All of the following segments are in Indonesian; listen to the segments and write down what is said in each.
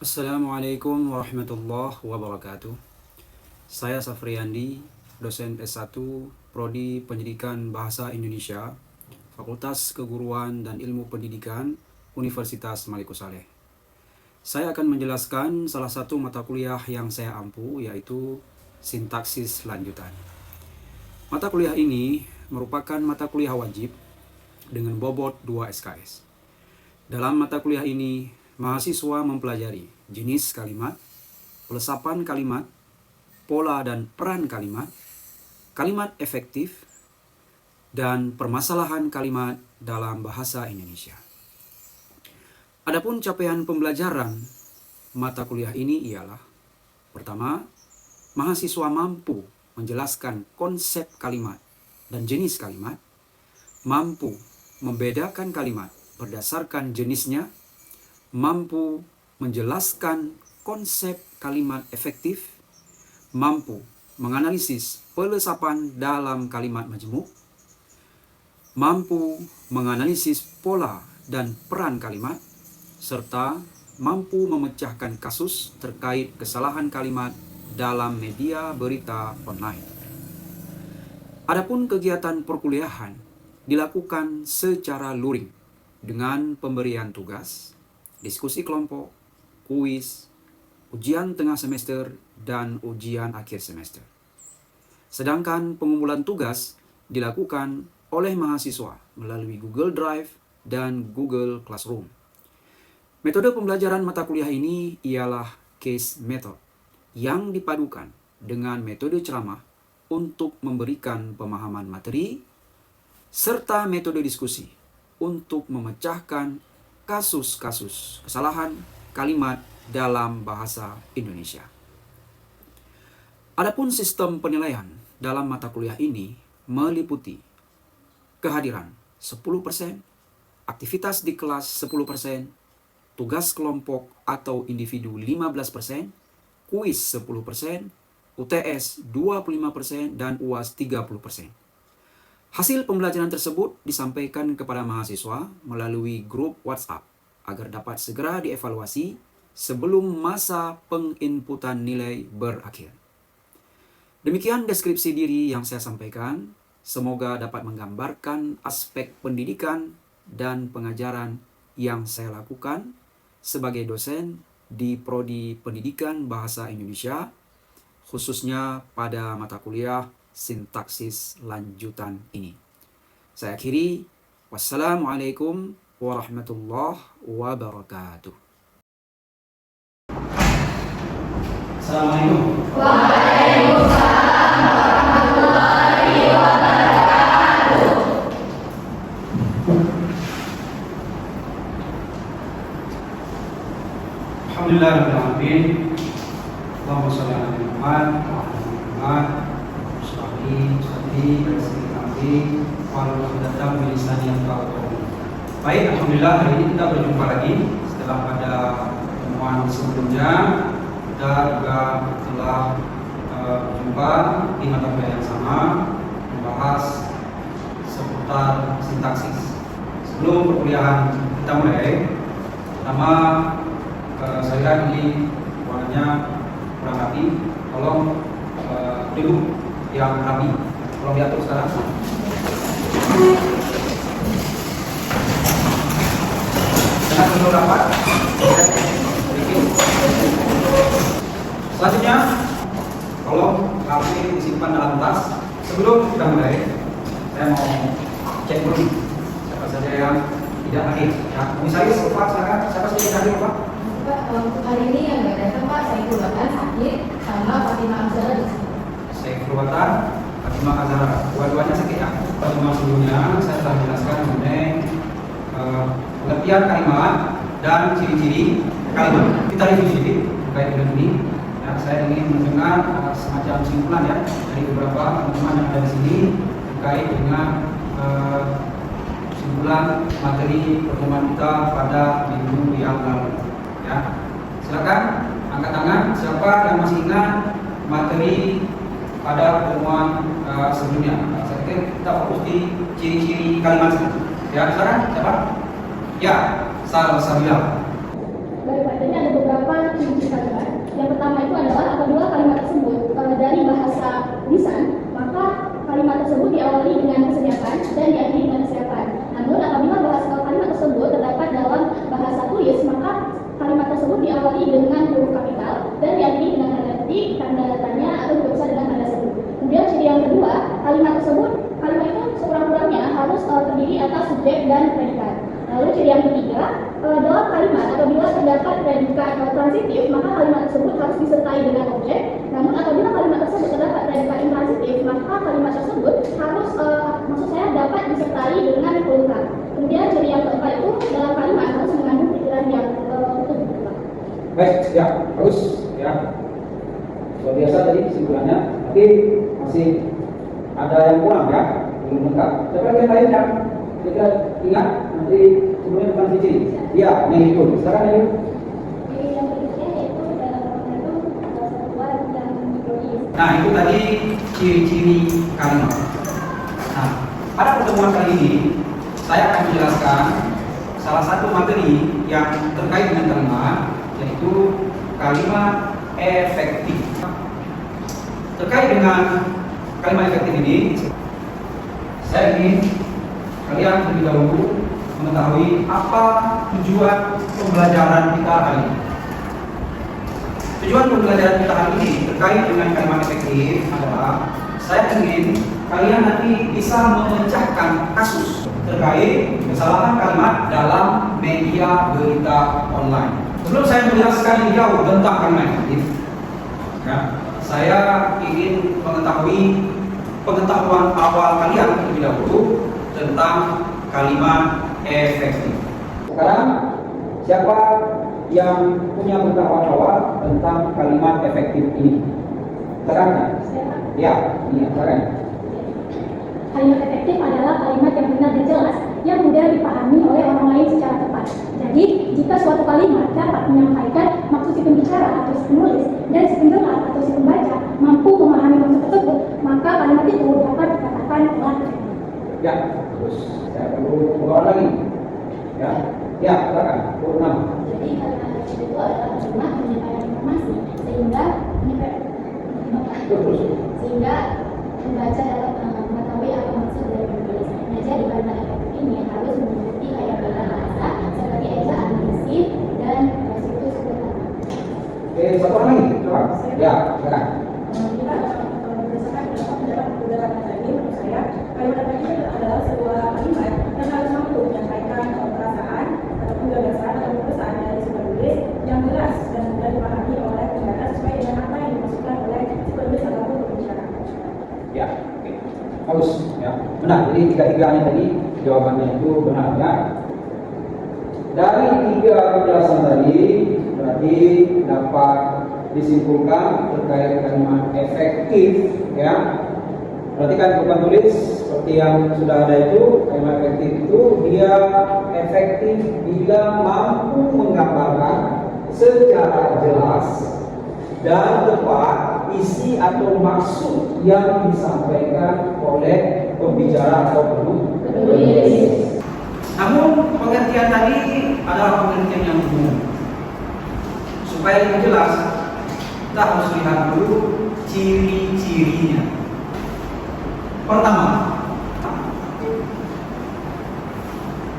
Assalamualaikum warahmatullahi wabarakatuh. Saya Safriandi, dosen S1 Prodi Pendidikan Bahasa Indonesia, Fakultas Keguruan dan Ilmu Pendidikan, Universitas Maliku Saleh. Saya akan menjelaskan salah satu mata kuliah yang saya ampu, yaitu sintaksis lanjutan. Mata kuliah ini merupakan mata kuliah wajib dengan bobot 2 SKS. Dalam mata kuliah ini, mahasiswa mempelajari jenis kalimat, pelesapan kalimat, pola dan peran kalimat, kalimat efektif, dan permasalahan kalimat dalam bahasa Indonesia. Adapun capaian pembelajaran mata kuliah ini ialah: pertama, mahasiswa mampu menjelaskan konsep kalimat dan jenis kalimat, mampu membedakan kalimat berdasarkan jenisnya, mampu menjelaskan konsep kalimat efektif, mampu menganalisis pelesapan dalam kalimat majmuk, mampu menganalisis pola dan peran kalimat, serta mampu memecahkan kasus terkait kesalahan kalimat dalam media berita online. Adapun kegiatan perkuliahan dilakukan secara luring dengan pemberian tugas, diskusi kelompok, kuis, ujian tengah semester, dan ujian akhir semester. Sedangkan pengumpulan tugas dilakukan oleh mahasiswa melalui Google Drive dan Google Classroom. Metode pembelajaran mata kuliah ini ialah case method yang dipadukan dengan metode ceramah untuk memberikan pemahaman materi, serta metode diskusi untuk memecahkan kasus-kasus kesalahan kalimat dalam bahasa Indonesia. Adapun sistem penilaian dalam mata kuliah ini meliputi kehadiran 10%, aktivitas di kelas 10%, tugas kelompok atau individu 15%, kuis 10%, UTS 25%, dan UAS 30%. Hasil pembelajaran tersebut disampaikan kepada mahasiswa melalui grup WhatsApp agar dapat segera dievaluasi sebelum masa penginputan nilai berakhir. Demikian deskripsi diri yang saya sampaikan. Semoga dapat menggambarkan aspek pendidikan dan pengajaran yang saya lakukan sebagai dosen di Prodi Pendidikan Bahasa Indonesia, khususnya pada mata kuliah sintaksis lanjutan ini. Saya akhiri. Wassalamualaikum warahmatullahi wabarakatuh. Assalamualaikum. Waalaikumsalam warahmatullahi wabarakatuh. Alhamdulillahirrahmanirrahim. Allahumma sholli ala Muhammad wa ala Muhammad. Baik, alhamdulillah hari ini kita berjumpa lagi setelah pada pertemuan sebelumnya. Kita juga telah berjumpa di mata kuliah yang sama, membahas seputar sintaksis. Sebelum perkuliahan kita mulai, pertama saya lihat ini warnanya kurang rapi. Tolong duduk yang rapi. Tolong diatur sekarang. Jangan terlalu rapat. Selanjutnya, tolong HP disimpan dalam tas. Sebelum kita mulai, saya mau cek dulu siapa saja yang tidak hadir. Ya, komisaris, Pak, silakan. Siapa saja yang tidak hadir, Pak? Pak, untuk hari ini yang nggak datang Pak, saya keluarkan sakit sama Fatimah Azhara di sini. Saya keluarkan Fatimah Azhara. Dua-duanya sakit ya. Pertemuan sebelumnya saya telah menjelaskan mengenai pengertian kalimat dan ciri-ciri kalimat. Kita review sedikit terkait dengan ini. Ya, saya ingin mendengar semacam kesimpulan ya dari beberapa teman-teman yang ada di sini terkait dengan kesimpulan materi pertemuan kita pada minggu yang lalu. Ya, silakan angkat tangan siapa yang masih ingat materi pada pertemuan sebelumnya. Saya pikir kita fokus di ciri-ciri kalimat ini. Ya, silakan siapa? Ya, Salsabila. Baik, Pak, ini ada beberapa lisan, maka kalimat tersebut diawali dengan kesediaan dan diakhiri dengan kesiapan. Namun apabila kalimat tersebut terdapat dalam bahasa tulis, maka kalimat tersebut diawali dengan huruf kapital dan diakhiri dengan tanda ketik, tanda tanya, atau juga bisa dengan tanda seru. Kemudian ciri yang kedua, kalimat itu sekurang-kurangnya harus terdiri atas subjek dan predikat. Lalu ciri yang ketiga, dalam kalimat apabila terdapat predikat transitif, maka kalimat tersebut harus disertai dengan objek. Namun apabila kalimat tersebut terdapat predikat intransitif, maka kalimat tersebut harus dapat disertai dengan pelengkap. Kemudian ciri yang keempat itu, dalam kalimat harus mengandung pikiran yang utuh. Baik, ya, bagus, ya. Luar biasa tadi kesimpulannya, tapi masih ada yang kurang ya, belum lengkap. Siapa lagi yang lain yang kita ingat nanti sebelumnya bukan ciri? Ya, ini itu. Sekarang ini. Yang berikutnya yaitu dalam itu satuan yang logis. Nah, itu tadi ciri-ciri kalimat. Nah, pada pertemuan kali ini saya akan menjelaskan salah satu materi yang terkait dengan kalimat, yaitu kalimat efektif. Terkait dengan kalimat efektif ini, saya ingin kalian terlebih dahulu mengetahui apa tujuan pembelajaran kita hari ini. Tujuan pembelajaran kita hari ini terkait dengan kalimat efektif adalah saya ingin kalian nanti bisa memecahkan kasus terkait kesalahan kalimat dalam media berita online. Sebelum saya menjelaskan lebih jauh tentang kalimat efektif, ya, saya ingin mengetahui pengetahuan awal kalian terlebih dahulu tentang kalimat efektif. Sekarang siapa yang punya pengetahuan awal tentang kalimat efektif ini? Terangkan. Ya, ini terangkan. Kalimat efektif adalah kalimat yang benar dan jelas yang mudah dipahami oleh orang lain secara tepat. Jadi, jika suatu kalimat dapat menyampaikan maksud si pembicara atau si penulis dan si pendengar atau si pembaca mampu memahami maksud tersebut, maka kalimat itu dapat dikatakan telah efektif. Ya, terus saya perlu mengulang lagi. Ya, silakan. Purnama. Jadi kalimat efektif itu adalah kalimat menyampaikan informasi sehingga membaca dapat mengetahui apa maksud dari penulis. Nah, jadi kalimat efektif ini harus memiliki kayak bahasa seperti ejaan agresif dan situs utama. Satu orang lagi, coba. Ya, silakan. Kita berdasarkan pendapat beberapa tadi, menurut saya kalimat efektif adalah sebuah kalimat yang harus mampu menyampaikan perasaan ataupun gagasan atau pesan dari si penulis yang jelas dan mudah dipahami oleh pendengar sesuai dengan apa yang dimaksudkan oleh si penulis ataupun pembicara. Ya, oke. Bagus, ya. Benar, jadi tiga-tiganya tadi jawabannya itu benar ya. Dari tiga penjelasan tadi berarti dapat disimpulkan terkait kalimat efektif ya. Perhatikan bukan tulis seperti yang sudah ada itu, kalimat efektif itu dia efektif bila mampu menggambarkan secara jelas dan tepat isi atau maksud yang disampaikan oleh pembicara atau penulis. Namun pengertian tadi adalah pengertian yang umum. Supaya lebih jelas, kita harus lihat dulu ciri-cirinya. Pertama,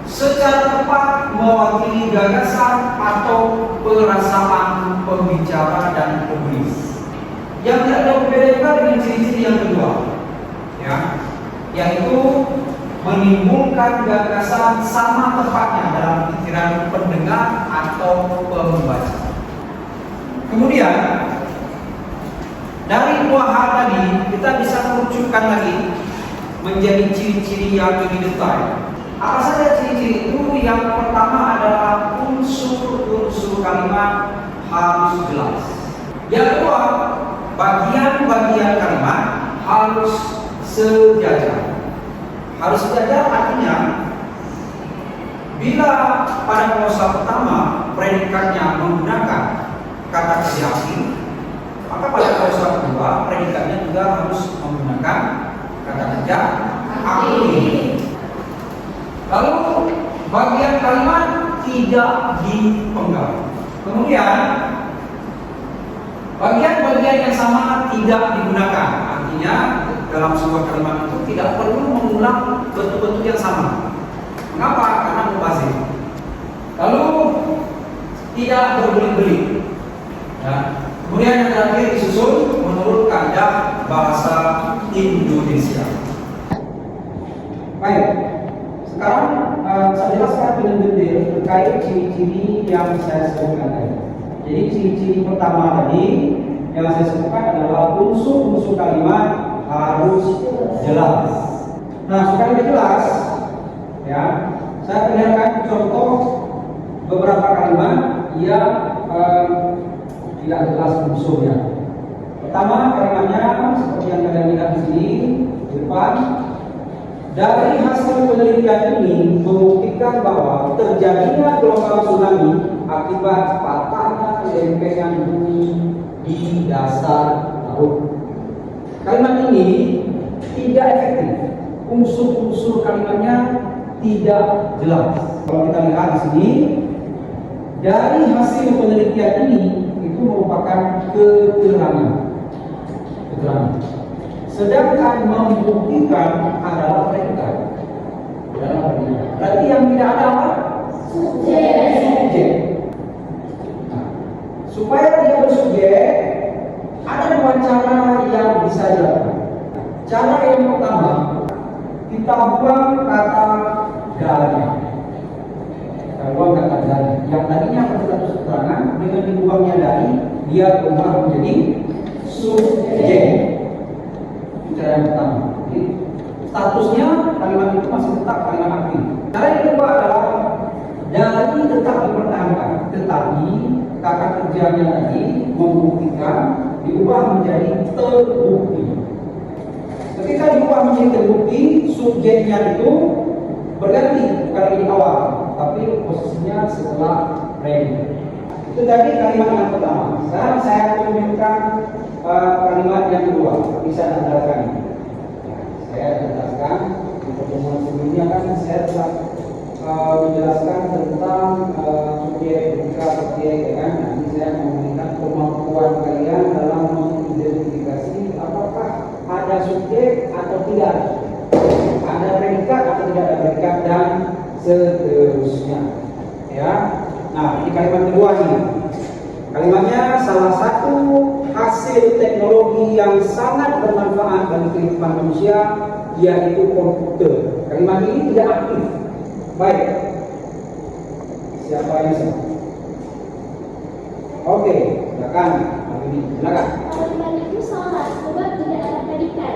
secara tepat mewakili gagasan atau perasaan pembicara dan penulis. Yang tidak ada berbeda juga dengan ciri-ciri yang kedua, ya, yaitu menimbulkan gagasan sama tepatnya dalam pikiran pendengar atau pembaca. Kemudian dari dua hal tadi kita bisa merucukkan lagi menjadi ciri-ciri yang lebih detail. Apa saja ciri-ciri itu? Yang pertama adalah unsur-unsur kalimat harus jelas. Yang kedua, bagian-bagian kalimat harus sejajar. Harus sejajar artinya bila pada klausa pertama predikatnya menggunakan kata kerja asing, maka pada klausa kedua predikatnya juga harus menggunakan kata kerja aktif. Lalu bagian kalimat tidak dipenggal. Kemudian bagian-bagian yang sama tidak digunakan. artinya dalam sebuah kalimat itu tidak perlu mengulang bentuk-bentuk yang sama. Mengapa? Karena mubazir. Lalu tidak berbelit-belit. Ya. Kemudian yang terakhir disusun menurut kaidah bahasa Indonesia. Baik, sekarang saya jelaskan dengan detail terkait ciri-ciri yang saya sebutkan tadi. Jadi ciri-ciri pertama tadi yang saya sebutkan adalah unsur-unsur kalimat harus jelas. Nah, supaya lebih jelas, ya, saya perlihatkan contoh beberapa kalimat yang tidak jelas unsurnya. Pertama, kalimatnya seperti yang kalian lihat di sini di depan. Dari hasil penelitian ini membuktikan bahwa terjadinya gelombang tsunami akibat patahnya lempengan bumi di dasar laut. Kalimat ini tidak efektif. Unsur-unsur kalimatnya tidak jelas. Kalau kita lihat di sini, dari hasil penelitian ini itu merupakan keterangan. Sedangkan membuktikan adalah predikat. Berarti yang tidak ada apa? Subjek. Nah, supaya dia bersubjek, ada dua cara yang bisa dilakukan. Cara yang pertama, kita buang kata dari. Kita buang kata dari. Yang tadinya berstatus keterangan, dengan dibuangnya dari, dia berubah menjadi subjek. Cara yang pertama. Jadi, statusnya kalimat itu masih tetap kalimat aktif. Cara yang kedua adalah dari tetap dipertahankan, tetapi kata kerjanya tadi membuktikan diubah menjadi terbukti. Ketika diubah menjadi terbukti, subjeknya itu berganti, bukan di awal, tapi posisinya setelah ready. Itu tadi kalimat yang pertama. Sekarang saya tunjukkan kalimat yang kedua. Bisa jelaskan. Saya jelaskan di pertemuan sebelumnya kan saya telah menjelaskan tentang subjek, predika, objek, ya kan. Nanti saya memberikan kemampuan kalian dalam mengidentifikasi apakah ada subjek atau tidak, ada predikat atau tidak ada predikat, dan seterusnya. Ya. Nah, ini kalimat kedua ini. Kalimatnya salah satu hasil teknologi yang sangat bermanfaat bagi kehidupan manusia, yaitu komputer. Kalimat ini tidak aktif. Baik. Siapa yang bisa? Oke, silakan. Silakan. Kalimat itu salah sebab tidak ada predikat.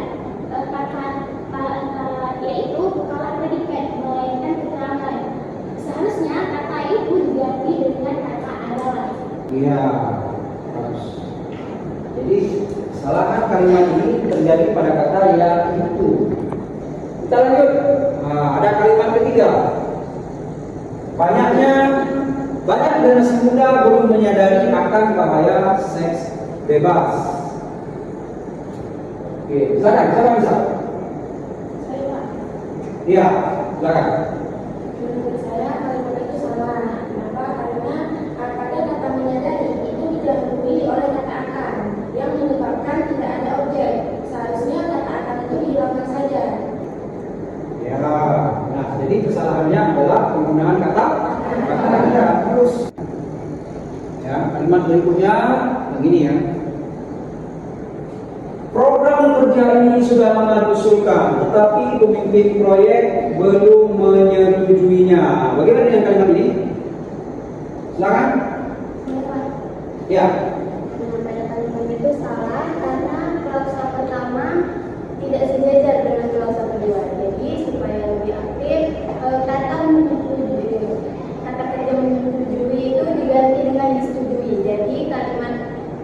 Yaitu bukanlah predikat melainkan keterangan. Seharusnya kata itu diganti dengan kata adalah. Iya, harus. Jadi kesalahan kalimat ini terjadi pada kata ya itu. Kita lanjut. Nah, ada kalimat ketiga. Banyak generasi muda belum menyadari akan bahaya seks bebas. Oke, silakan, siapa bisa? Saya Pak. Iya, silakan. Menurut saya kalimat itu salah. Kenapa? Karena pada kata menyadari itu didahului oleh kata akan yang menyebabkan tidak ada objek. Seharusnya kata akan itu dihilangkan saja. Ya, nah jadi kesalahannya adalah penggunaan kata tidak terus. Ya, kalimat berikutnya begini ya. Program kerja ini sudah lama diusulkan, tetapi pemimpin proyek belum menyetujuinya. Bagaimana dengan kalimat ini? Silakan. Ya. Pada kalimat itu salah karena klausa pertama tidak sejajar dengan klausa kedua. Jadi supaya lebih aktif, kata kerja menyetujui itu diganti dengan disetujui. Jadi kalimat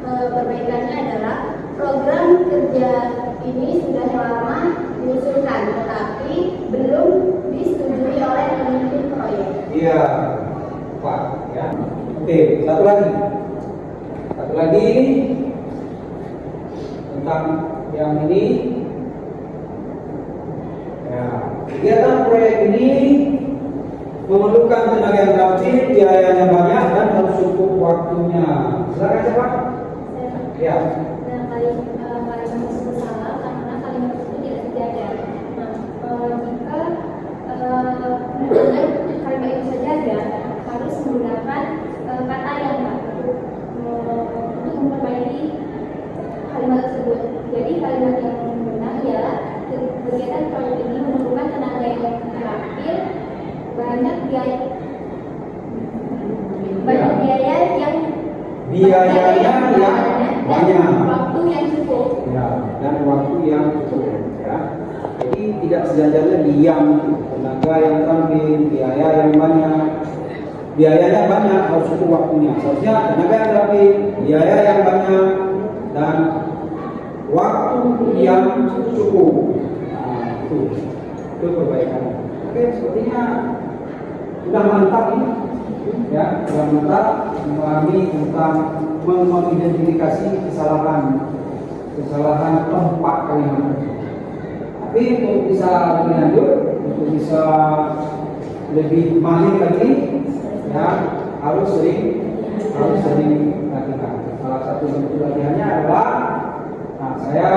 perbaikannya adalah program kerja ini sudah lama diusulkan, tetapi belum disetujui oleh pemimpin proyek. Iya, Pak. Ya. Oke, satu lagi tentang yang ini. Ya, kegiatan proyek ini memerlukan tenaga yang terampil, biayanya banyak dan harus cukup waktunya. Silakan siapa? Ya. Kalimat tersebut salah karena menggunakan kata yang Pak untuk memperbaiki kalimat tersebut. Jadi kalimat yang benar ialah kegiatan proyek ini memerlukan tenaga yang terakhir, banyak biaya yang banyak, waktu yang cukup. ya, dan waktu yang cukup, ya. Jadi tidak sejajarnya diam, tenaga yang terampil, biaya yang banyak. Biayanya banyak, harus cukup waktunya. Seharusnya tenaga yang terampil, biaya yang banyak, dan waktu yang cukup. Nah, itu perbaikan. Oke, sepertinya sudah mantap ini, ya, sudah mantap memahami tentang mengidentifikasi kesalahan tempat kalimat. Tapi untuk bisa lebih lanjut, untuk bisa lebih mahir lagi, ya, harus sering latihan. Salah satu bentuk latihannya adalah, saya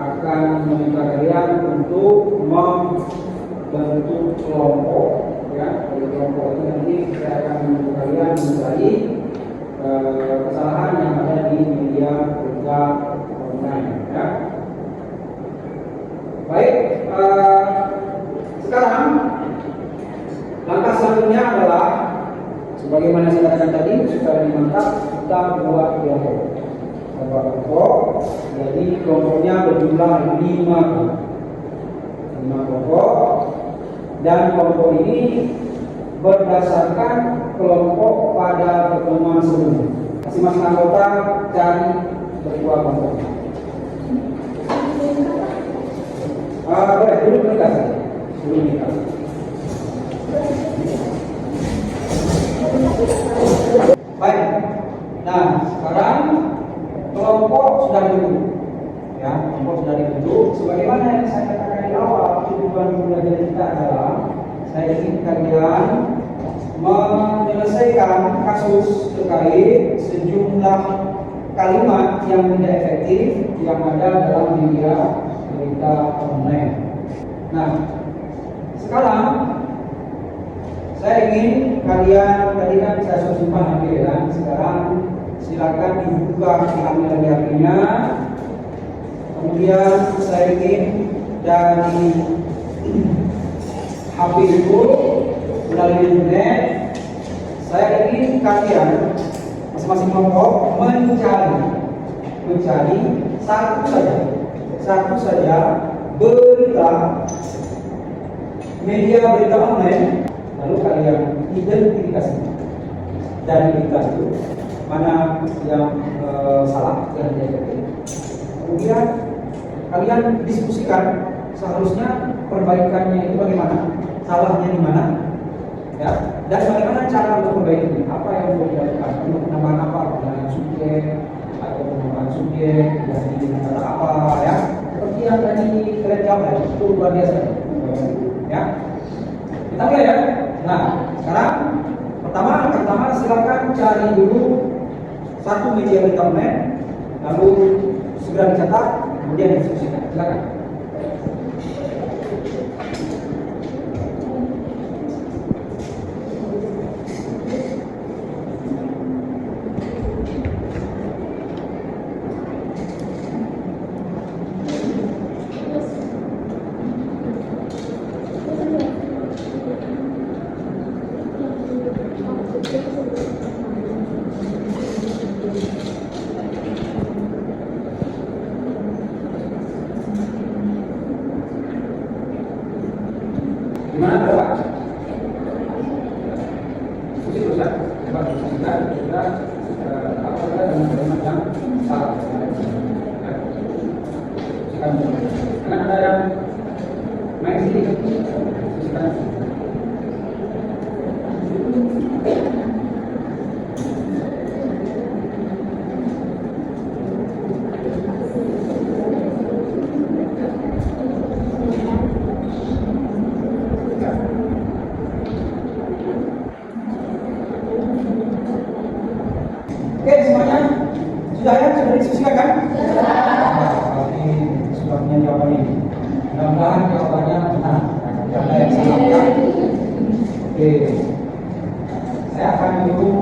akan meminta kalian untuk membentuk kelompok, ya. Dari kelompok ini nanti saya akan membantu kalian mencari kesalahan yang ada di media berita online, ya. Baik, sekarang langkah selanjutnya adalah sebagaimana saya katakan tadi, supaya lebih mantap kita buat kelompok. Jadi kelompoknya berjumlah 5 kelompok, dan kelompok ini berdasarkan kelompok pada pertemuan sebelumnya. Masing-masing anggota cari berdua kelompok. Boleh dulu menikah saja, sebelum nikah. Baik. Nah, sekarang kelompok sudah dibentuk, ya, kelompok sudah dibentuk. Sebagaimana yang saya katakan di awal, tujuan belajar kita adalah saya ingin kalian menyelesaikan kasus terkait sejumlah kalimat yang tidak efektif yang ada dalam media berita online. Nah, sekarang saya ingin kalian, tadi kan saya sudah simpan HP, ya. Sekarang silakan dibuka, diambil lagi HP-nya. Kemudian saya ingin dari HP itu melalui internet, saya ingin kalian masing-masing kelompok mencari satu saja berita media berita online, lalu kalian identifikasi dari berita itu mana yang salah, yang tidak. Kemudian kalian diskusikan seharusnya perbaikannya itu bagaimana, salahnya di mana, ya, dan bagaimana cara untuk memperbaiki, apa yang perlu dilakukan, untuk penambahan apa, penambahan subjek atau penambahan subjek dari kata apa, ya, seperti yang tadi kalian jawab, itu luar biasa, ya. Kita mulai, ya. Nah, sekarang pertama silakan cari dulu satu media berita online, lalu segera dicatat, kemudian diskusikan. Silakan. Gimana Pak? Diskusi terus ya. Coba diskusikan juga apa saja dengan yang salah. Karena ada yang main sini. Diskusikan. Oke, semuanya sudah ya, sudah diskusikan kan? Berarti sebabnya jawabannya. Mudah-mudahan jawabannya benar. Ada yang salah ya. Oke, saya akan dulu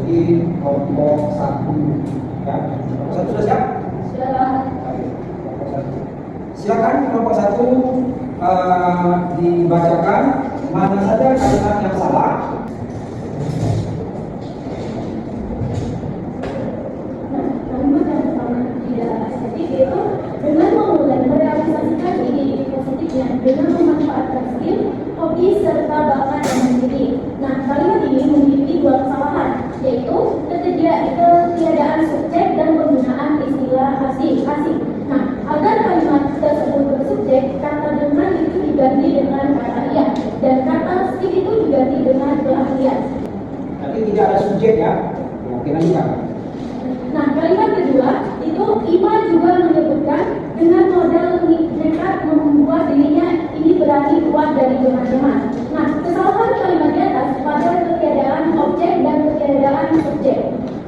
Jadi kelompok 1 ya. Kelompok 1 sudah siap? Sudah. Baik, kelompok 1. Silakan kelompok 1 dibacakan mana saja kalimat yang salah. Nah, kalimat yang pertama tidak estetik itu dengan memulai merealisasikan ide-ide positifnya dengan memanfaatkan skill, hobi serta bakat yang dimiliki. Nah, kalimat ini memiliki dua kesalahan, yaitu ketiadaan subjek dan penggunaan istilah asing. Nah, agar kalimat tersebut bersubjek, kata dengan itu diganti dengan kata iya, dan kata skill itu diganti dengan keahlian. Nanti tidak ada subjek ya. Oke, lanjutkan. Nah, kalimat kedua itu Ima juga menyebutkan dengan modal nekat membuat dirinya ini berani keluar dari zona nyaman. Nah, kesalahan kalimat di atas pada ketiadaan objek dan ketiadaan subjek.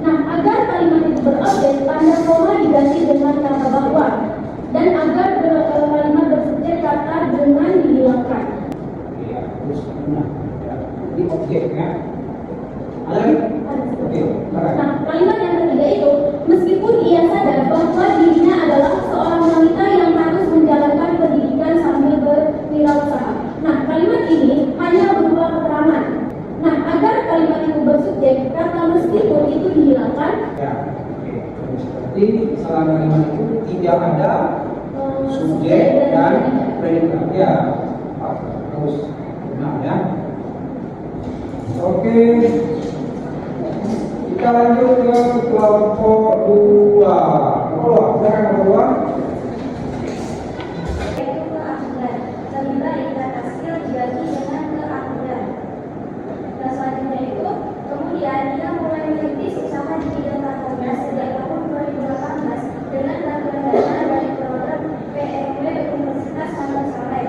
Nah, agar kalimat itu berobjek, tanda koma diganti dengan kata bahwa, dan agar kalimat bersubjek kata dengan dihilangkan. Ya, terus nah, ya. Ini objeknya. Ada lagi? Oke, silakan. Nah, kalimat yang ketiga itu, meskipun ia sadar bahwa dirinya adalah seorang wanita yang harus menjalankan pendidikan sambil berwirausaha. Nah, kalimat ini hanya berupa keterangan. Nah, agar kalimat itu bersubjek, kata meskipun itu dihilangkan. Ya, oke. Terus berarti salah kalimat itu tidak ada subjek dan predikat. Ya, terus benar ya. Oke. Kita lanjut ke kelompok 2. Silakan kelompok 2. Yaitu keahlian. Terlibat dari kata skill diganti dengan keahlian. Dan selanjutnya itu, kemudian dia mulai merintis usaha di bidang narkoba sejak tahun 2018 dengan bantuan dana dari program PMW Universitas Pamukkale.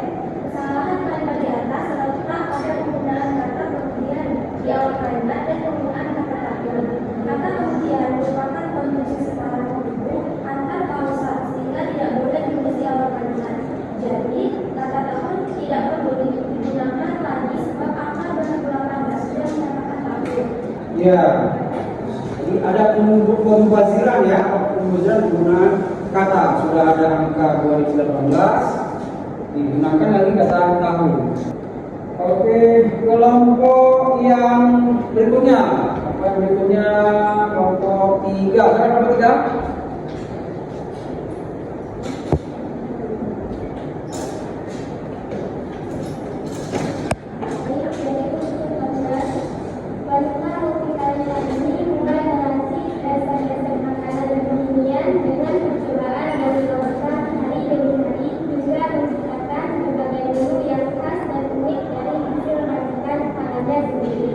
Kesalahan kalimat di atas terletak pada penggunaan kata kemudian di awal kalimat dan penggunaan kata takdir. Kata kemudian merupakan konjungsi setara menghubung antar kausal sehingga tidak boleh diisi awal kalimat. Jadi, kata tahun tidak perlu digunakan lagi sebab akar 2018 sudah menyatakan takdir. Ya. Jadi ada pembaziran ya, pembaziran penggunaan kata. Sudah ada angka 2018, digunakan lagi kata tahun. Oke, kelompok yang berikutnya. Apa yang berikutnya? Kelompok 3. Sekarang kelompok 3. Wanita multikalimat ini mulai menanti dasar-dasar makanan dan kekinian dengan percobaan dan menerapkan hari demi hari hingga menciptakan berbagai menu yang khas dan unik dari hasil racikan tangannya sendiri.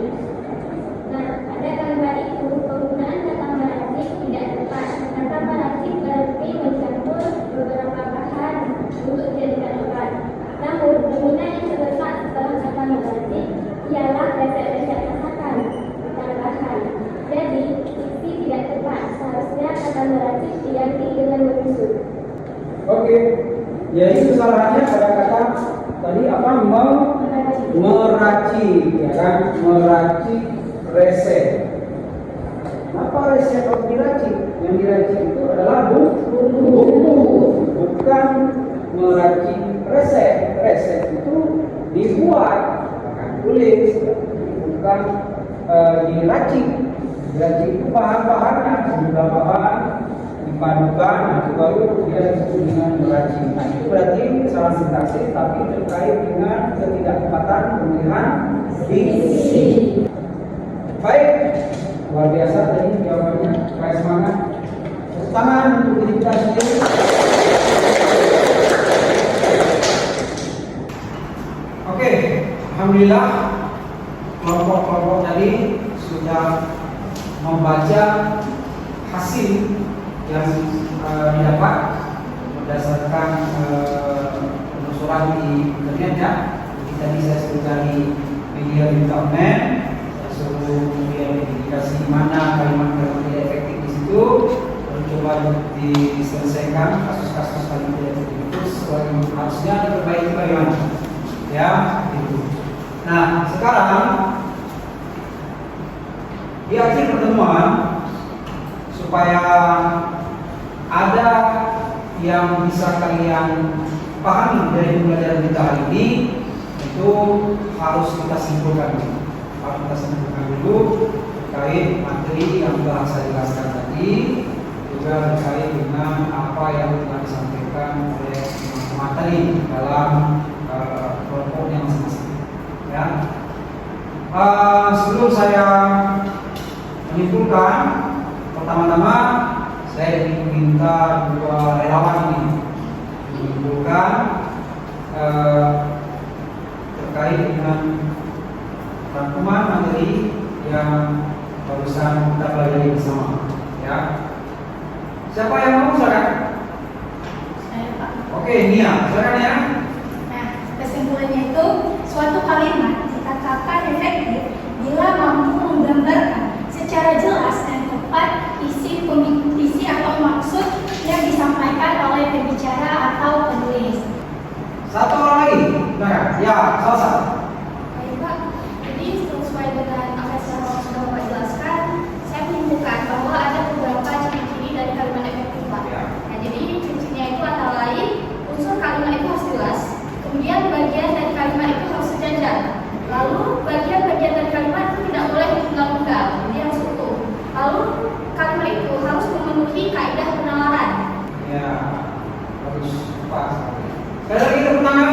Nah, pada kalimat itu penggunaan kata meracik tidak tepat. Kata meracik berarti mencampur beberapa bahan untuk dijadikan obat. Namun, penggunaan yang terletak setelah kata meracik ialah resep-resep masakan, bukan bahan. Jadi, diksi tidak tepat. Seharusnya kata meracik diganti dengan menyusun. Oke. Jadi kesalahannya pada kata tadi apa? Meracik, ya kan? Meracik resep. Kenapa resep harus diracik? Yang diracik itu adalah bumbu, bukan meracik resep. Resep itu dibuat, tulis, bukan diracik. Diracik itu bahan-bahannya, sejumlah bahan dipadukan, itu baru dia disebut dengan meracik. Nah, itu berarti salah sintaksis, tapi terkait dengan ketidaktepatan pemilihan diksi. Baik, luar biasa tadi jawabannya, supaya semangat. Tepuk tangan untuk diri kita sendiri. Oke, alhamdulillah kelompok-kelompok tadi sudah membaca hasil yang didapat berdasarkan penelusuran di internet ya. Tadi saya sebutkan di media internet, suruh identifikasi mana kalimat-kalimat tidak efektif di situ, lalu coba diselesaikan kasus-kasus kalimat tidak efektif itu harusnya diperbaiki bagaimana ya itu. Nah sekarang Di akhir pertemuan, supaya ada yang bisa kalian pahami dari pembelajaran kita hari ini, itu harus kita simpulkan dulu. Harus kita simpulkan dulu terkait materi yang telah saya jelaskan tadi, juga terkait dengan apa yang telah disampaikan oleh teman-teman tadi dalam kelompoknya masing-masing. Ya. Sebelum saya menyimpulkan, pertama-tama saya diminta dua relawan ini menyimpulkan terkait dengan rangkuman materi yang barusan kita pelajari bersama. Ya. Siapa yang mau silakan? Saya, Pak. Oke, Nia, silakan ya. Nah, kesimpulannya itu suatu kalimat dikatakan efektif bila mampu menggambarkan secara jelas dan tepat isi atau maksud yang disampaikan oleh pembicara atau penulis. Satu orang lagi, silakan. Ya, Salsa. Baik, Pak. Jadi sesuai dengan apa yang sudah Bapak jelaskan, saya menyimpulkan bahwa ada beberapa ciri-ciri dari kalimat efektif, Pak. Ya. Nah, jadi ciri-cirinya itu antara lain unsur kalimat itu harus jelas, kemudian bagian dari kalimat itu harus sejajar, lalu bagian-bagian dari kalimat itu tidak boleh ditunggal-tunggal, jadi harus utuh. Lalu kalimat itu harus memenuhi kaidah penalaran. Ya, bagus, pas. Ada lagi tepuk tangan.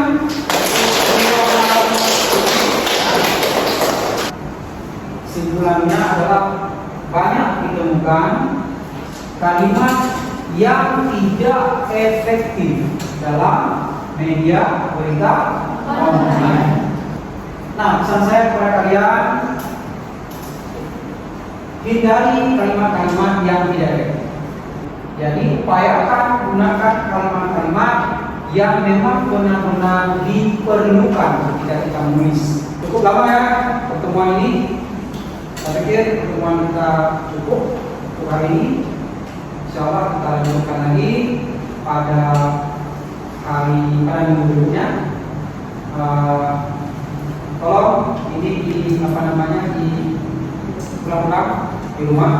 Kesimpulannya adalah banyak ditemukan kalimat yang tidak efektif dalam media berita online. Nah, pesan saya kepada kalian, hindari kalimat-kalimat yang tidak efektif. Jadi upayakan gunakan kalimat-kalimat yang memang benar-benar diperlukan ketika kita menulis. Cukup lama ya pertemuan ini. Saya pikir pertemuan kita cukup untuk hari ini. Insyaallah kita lanjutkan lagi pada minggu berikutnya. Tolong ini di ulang-ulang di rumah.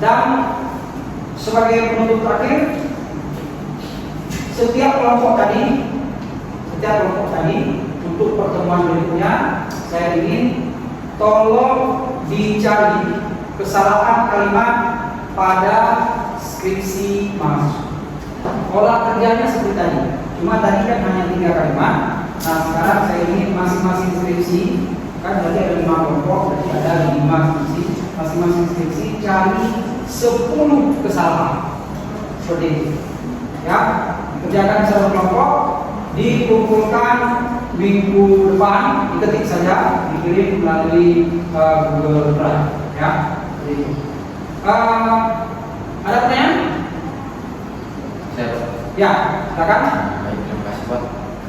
Dan sebagai penutup terakhir, setiap kelompok tadi untuk pertemuan berikutnya saya ingin tolong dicari kesalahan kalimat pada skripsi mahasiswa. Olah kerjanya seperti tadi. Cuma tadi kan hanya 3 kalimat. Nah, sekarang saya ingin masing-masing skripsi, kan berarti ada 5 kelompok, berarti ada 5 skripsi. Masing-masing skripsi cari 10 kesalahan. Seperti itu. Ya, kerjakan satu kelompok, dikumpulkan minggu depan, diketik saja, dikirim melalui Google Drive. Ya, jadi ada pertanyaan? Ya, silakan. Baik, terima kasih Pak.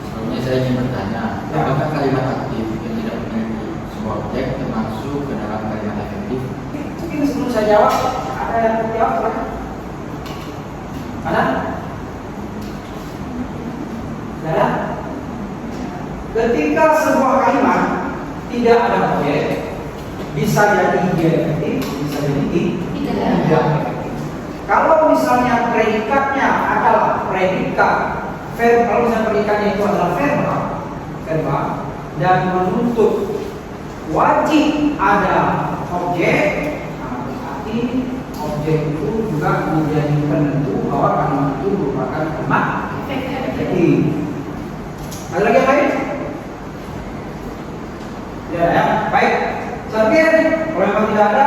Sebelumnya saya ingin bertanya, Ya. apakah kalimat aktif yang tidak memiliki sebuah objek termasuk ke dalam kalimat efektif? Mungkin sebelum saya jawab, ada yang mau jawab? Silakan. Ada? Ada? Ketika sebuah kalimat tidak ada objek, bisa jadi dia efektif, bisa jadi tidak efektif. Kalau misalnya predikatnya adalah predikat verb, kalau misalnya predikatnya itu adalah verbal dan menuntut wajib ada objek, nah berarti objek itu juga menjadi penentu bahwa kalimat itu merupakan kalimat efektif. Ada lagi yang lain? Ya, baik. Saya pikir kalau memang tidak ada,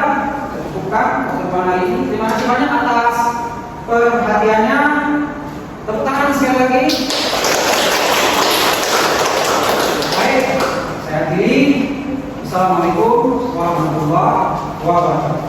saya cukupkan pertemuan hari ini. Terima kasih banyak atas perhatiannya. Tepuk tangan sekali lagi. Baik, saya akhiri. Assalamualaikum warahmatullahi wabarakatuh.